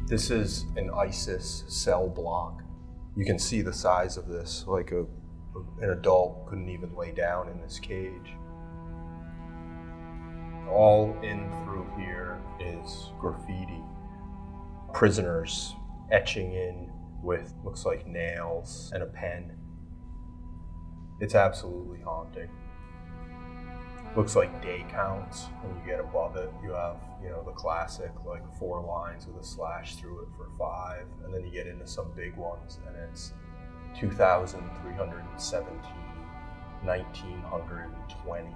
This is an ISIS cell block. You can see the size of this, like an adult couldn't even lay down in this cage. All in through here is graffiti. Prisoners etching in with, looks like nails and a pen. It's absolutely haunting. Looks like day counts. When you get above it, you have, the classic, like 4 lines with a slash through it for 5. And then you get into some big ones and it's 2,317, 1,920.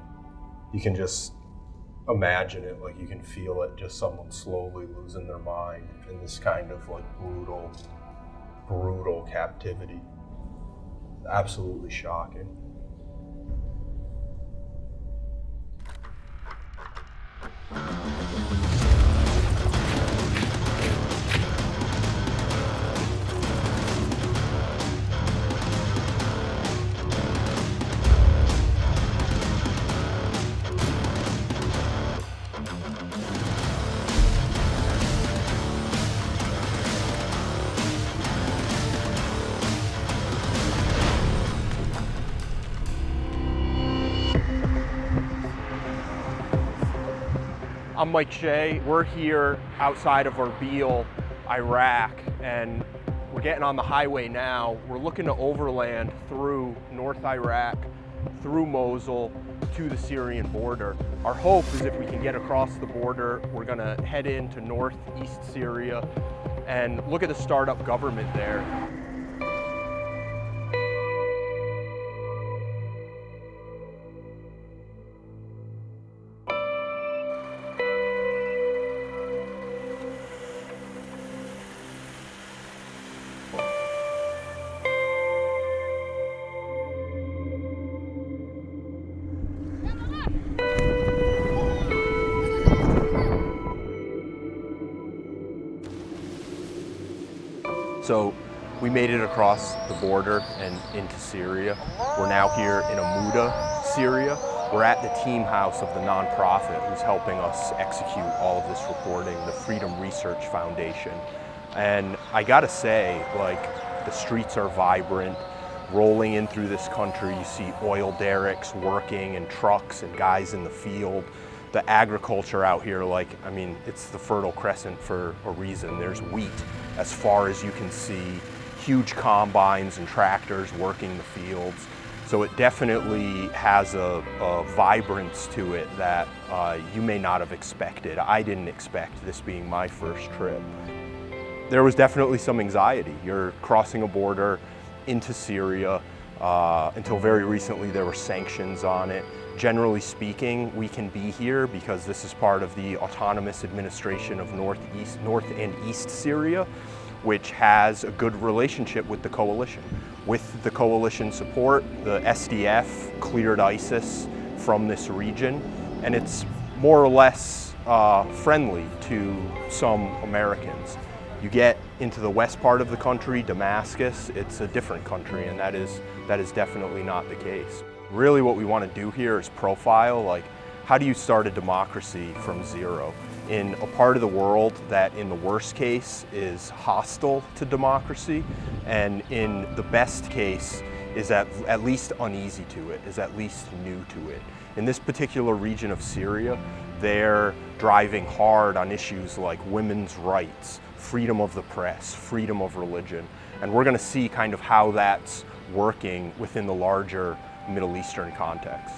You can just imagine it, like you can feel it, just someone slowly losing their mind in this kind of like brutal captivity. Absolutely shocking. I'm Mike Shea. We're here outside of Erbil, Iraq, and we're getting on the highway now. We're looking to overland through North Iraq, through Mosul, to the Syrian border. Our hope is if we can get across the border, we're gonna head into northeast Syria and look at the startup government there. So we made it across the border and into Syria. We're now here in Amuda, Syria. We're at the team house of the nonprofit who's helping us execute all of this reporting, the Freedom Research Foundation. And I gotta say, like, the streets are vibrant. Rolling in through this country, you see oil derricks working and trucks and guys in the field. The agriculture out here, it's the Fertile Crescent for a reason. There's wheat as far as you can see, huge combines and tractors working the fields. So it definitely has a vibrance to it that you may not have expected. I didn't expect this being my first trip. There was definitely some anxiety. You're crossing a border into Syria. Until very recently, there were sanctions on it. Generally speaking, we can be here because this is part of the Autonomous Administration of North and East Syria, which has a good relationship with the coalition. With the coalition support, the SDF cleared ISIS from this region, and it's more or less friendly to some Americans. You get into the west part of the country, Damascus, it's a different country, and that is definitely not the case. Really what we want to do here is profile, like, how do you start a democracy from zero in a part of the world that in the worst case is hostile to democracy, and in the best case is at least uneasy to it, is at least new to it. In this particular region of Syria, they're driving hard on issues like women's rights, freedom of the press, freedom of religion, and we're going to see kind of how that's working within the larger Middle Eastern context.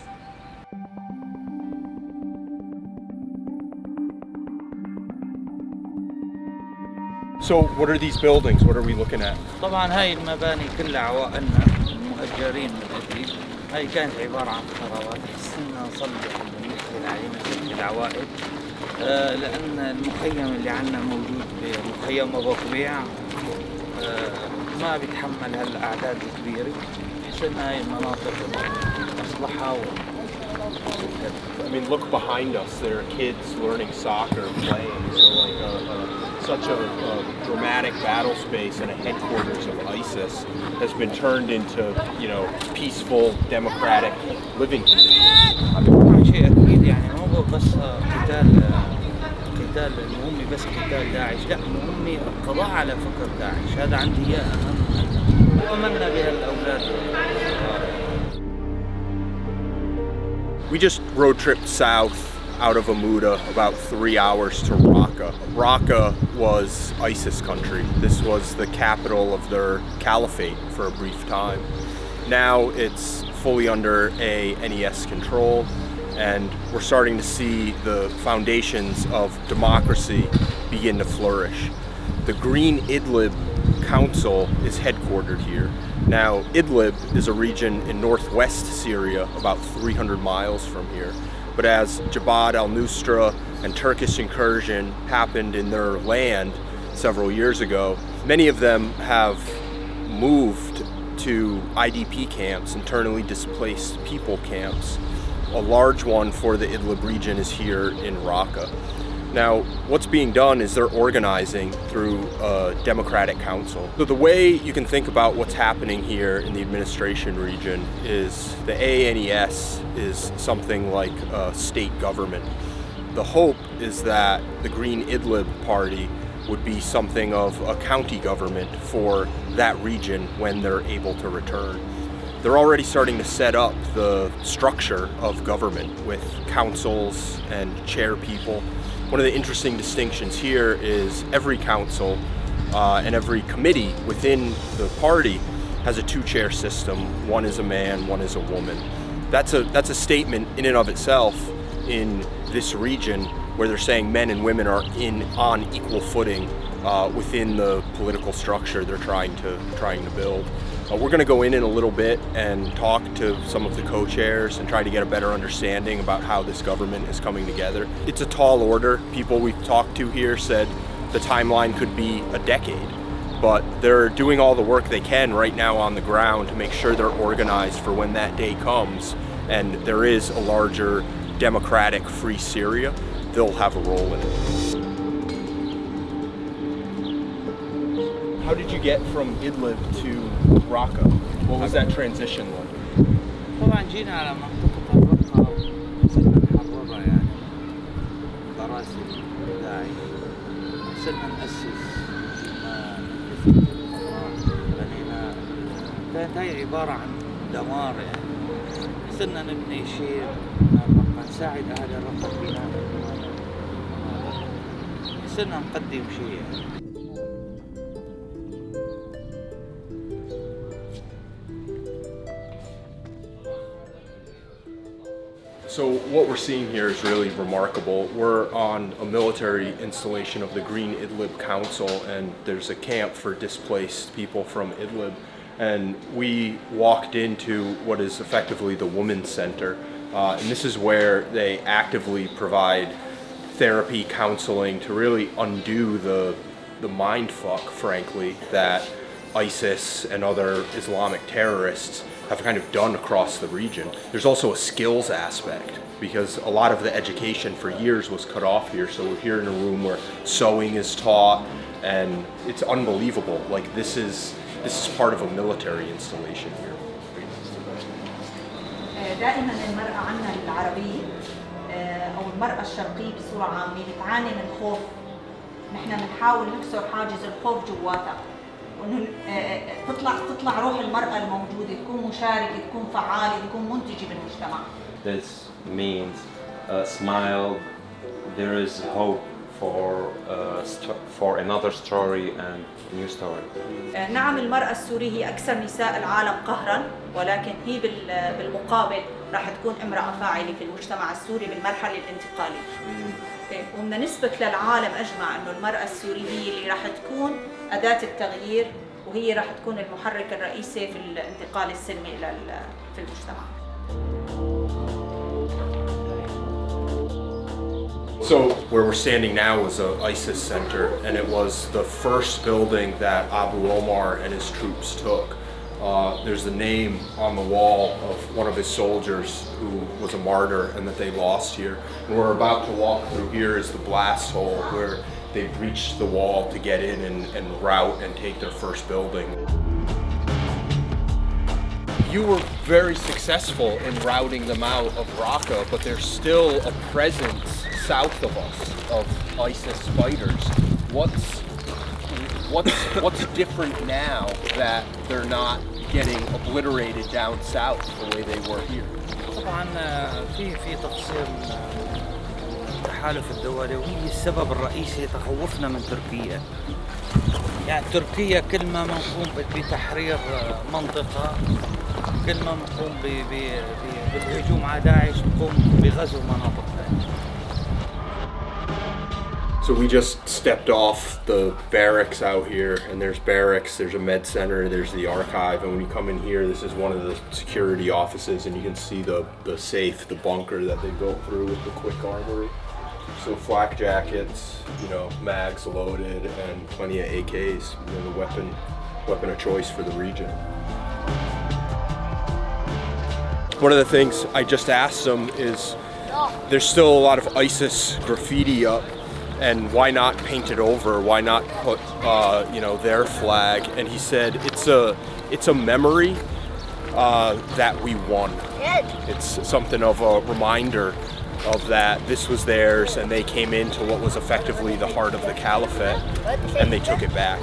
So what are these buildings? What are we looking at? طبعا هاي المباني كلها عوائلنا المؤجرين من أجلي. هاي كانت عبارة عن خضروات حسنا نصلح بالنسبة لعينا العوائل لأن المخيم اللي عنا موجود بمخيم أبو قبيع ما بيتحمل هالأعداد الكبيرة. حسنا هاي المناطق مصلحة. I mean, look behind us. There are kids learning soccer, playing. So such a dramatic battle space and a headquarters of ISIS has been turned into, peaceful, democratic living conditions. طبعا شيء أكيد، يعني مو بس قتال مهمة بس قتال داعش، لا مهمة القضاء على فكر داعش، هذا عندي إياه أهم. وأمنا بهالأولاد. We just road tripped south out of Amuda about 3 hours to Raqqa. Raqqa was ISIS country. This was the capital of their caliphate for a brief time. Now it's fully under NES control, and we're starting to see the foundations of democracy begin to flourish. The Green Idlib Council is headquartered here. Now, Idlib is a region in northwest Syria, about 300 miles from here. But as Jabhat al-Nusra and Turkish incursion happened in their land several years ago, many of them have moved to IDP camps, internally displaced people camps. A large one for the Idlib region is here in Raqqa. Now, what's being done is they're organizing through a democratic council. So the way you can think about what's happening here in the administration region is the ANES is something like a state government. The hope is that the Green Idlib Party would be something of a county government for that region when they're able to return. They're already starting to set up the structure of government with councils and chair people. One of the interesting distinctions here is every council and every committee within the party has a two-chair system. One is a man, one is a woman. That's a statement in and of itself in this region where they're saying men and women are on equal footing within the political structure they're trying to build. We're going to go in a little bit and talk to some of the co-chairs and try to get a better understanding about how this government is coming together. It's a tall order. People we've talked to here said the timeline could be a decade, but they're doing all the work they can right now on the ground to make sure they're organized for when that day comes and there is a larger democratic free Syria. They'll have a role in it. How did you get from Idlib to Raqqa? What was that transition like? طبعا جينا على منطقة الرقة وصرنا نحررها يعني براثن داعش، صرنا نأسس بنينا، كانت هاي عبارة عن دمار يعني، صرنا نبني شيء الرقة، نساعد أهل الرقة ببناء صرنا نقدم شيء يعني. So what we're seeing here is really remarkable. We're on a military installation of the Green Idlib Council, and there's a camp for displaced people from Idlib. And we walked into what is effectively the Women's Center. And this is where they actively provide therapy, counseling to really undo the mindfuck, frankly, that ISIS and other Islamic terrorists have kind of done across the region. There's also a skills aspect because a lot of the education for years was cut off here. So we're here in a room where sewing is taught, and it's unbelievable. Like this is part of a military installation here. دائما المرأة عنا العربية أو المرأة الشرقية بصورة عامة بتعاني من خوف. نحن بنحاول نكسر حاجز الخوف جواتها. وإنه تطلع روح المرأة الموجودة، تكون مشاركة، تكون فعالة، تكون منتجة بالمجتمع. This means smile. There is hope for another story and a new story. نعم المرأة السورية هي أكثر نساء العالم قهراً، ولكن هي بالمقابل راح تكون امرأة فاعلة في المجتمع السوري بالمرحلة الانتقالية. وبدنا نثبت للعالم أجمع إنه المرأة السورية هي اللي راح تكون أداة التغيير، وهي راح تكون المحرك الرئيسي في الانتقال السلمي في المجتمع. So where we're standing now is an ISIS center, and it was the first building that Abu Omar and his troops took. There's the name on the wall of one of his soldiers who was a martyr and that they lost here. And we're about to walk through here is the blast hole where they breached the wall to get in and rout and take their first building. you were very successful in routing them out of Raqqa, but there's still a presence south of us of ISIS fighters. What's different now that they're not getting obliterated down south the way they were here? طبعا في تقصير التحالف الدولي، وهي السبب الرئيسي تخوفنا من تركيا. يعني تركيا كل ما نقوم بتحرير منطقة، كل ما نقوم بالهجوم على داعش نقوم بغزو مناطق ثانية. So we just stepped off the barracks out here, and there's barracks, there's a med center, there's the archive, and when you come in here, this is one of the security offices, and you can see the safe, the bunker that they built through with the quick armory. So flak jackets, mags loaded, and plenty of AKs, the weapon of choice for the region. One of the things I just asked them is, there's still a lot of ISIS graffiti up, and why not paint it over? Why not put, their flag? And he said it's a memory that we won. It's something of a reminder of that this was theirs, and they came into what was effectively the heart of the caliphate, and they took it back.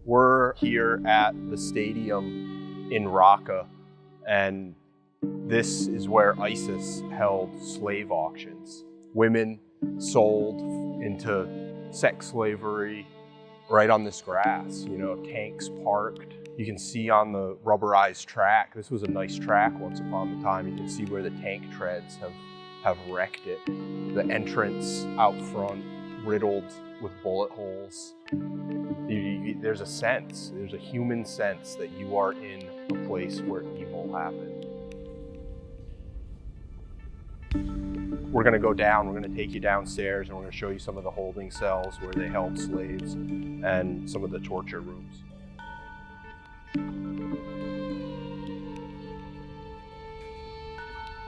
We're here at the stadium in Raqqa, and this is where ISIS held slave auctions. Women sold into sex slavery right on this grass, tanks parked. You can see on the rubberized track, this was a nice track once upon a time. You can see where the tank treads have wrecked it. The entrance out front riddled with bullet holes. There's a human sense that you are in a place where evil happened. We're gonna go down, we're gonna take you downstairs, and we're gonna show you some of the holding cells where they held slaves and some of the torture rooms.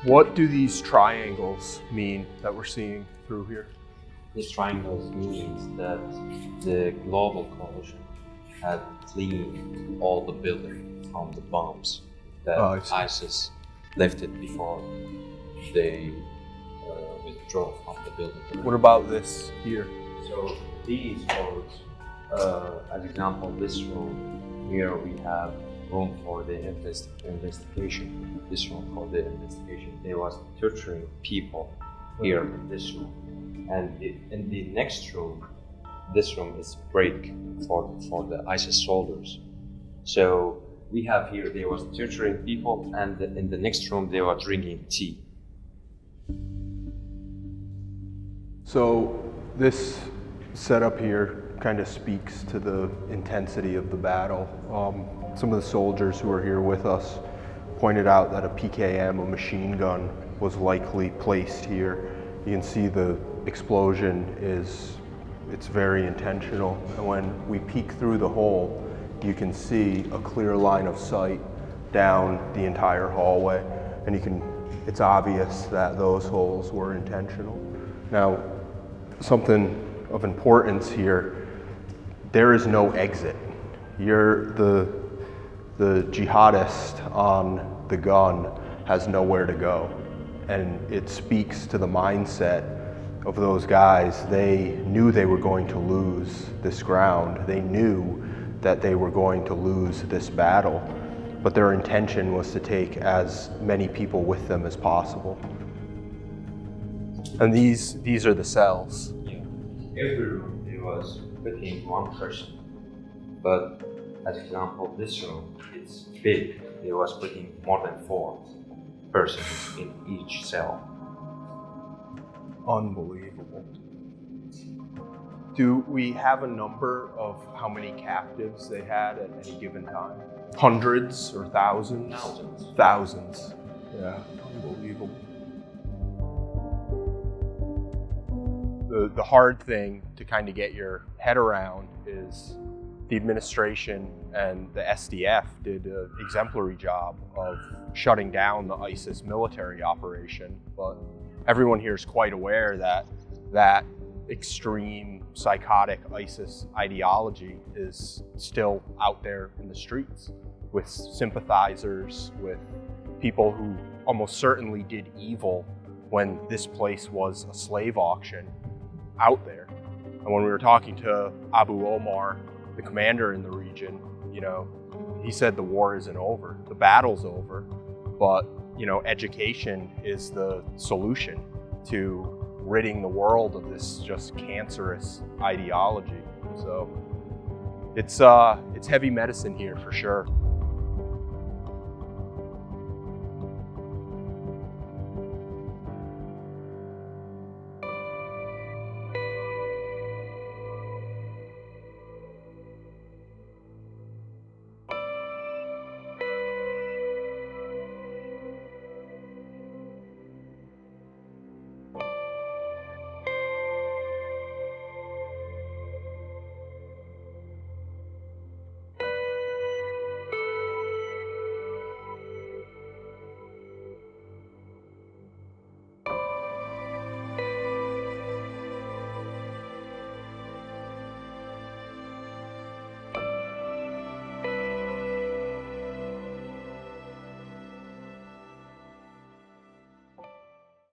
What do these triangles mean that we're seeing through here? This triangle means that the global coalition had cleaned all the buildings from the bombs that ISIS lifted before they withdraw from the building. What about this here? So these roads, as example, this room here we have room for the investigation. This room for the investigation. They was torturing people here in this room. And in the next room, this room is break for the ISIS soldiers. So we have here, they was torturing people, and in the next room, they were drinking tea. So this setup here kind of speaks to the intensity of the battle. Some of the soldiers who were here with us pointed out that a PKM, a machine gun, was likely placed here. You can see the explosion it's very intentional. And when we peek through the hole, you can see a clear line of sight down the entire hallway. And it's obvious that those holes were intentional. Now, something of importance here, there is no exit. The jihadist on the gun has nowhere to go. And it speaks to the mindset of those guys. They knew they were going to lose this ground. They knew that they were going to lose this battle, but their intention was to take as many people with them as possible. And these are the cells. Yeah. Every room there was putting one person, but as example, this room, it's big. There was putting more than 4 persons in each cell. Unbelievable. Do we have a number of how many captives they had at any given time? Hundreds or thousands? Thousands. Thousands. Yeah, unbelievable. The hard thing to kind of get your head around is the administration and the SDF did an exemplary job of shutting down the ISIS military operation, but everyone here is quite aware that that extreme psychotic ISIS ideology is still out there in the streets with sympathizers, with people who almost certainly did evil when this place was a slave auction out there. And when we were talking to Abu Omar, the commander in the region, you know, he said the war isn't over, the battle's over, but, you know, education is the solution to ridding the world of this just cancerous ideology. So it's heavy medicine here for sure.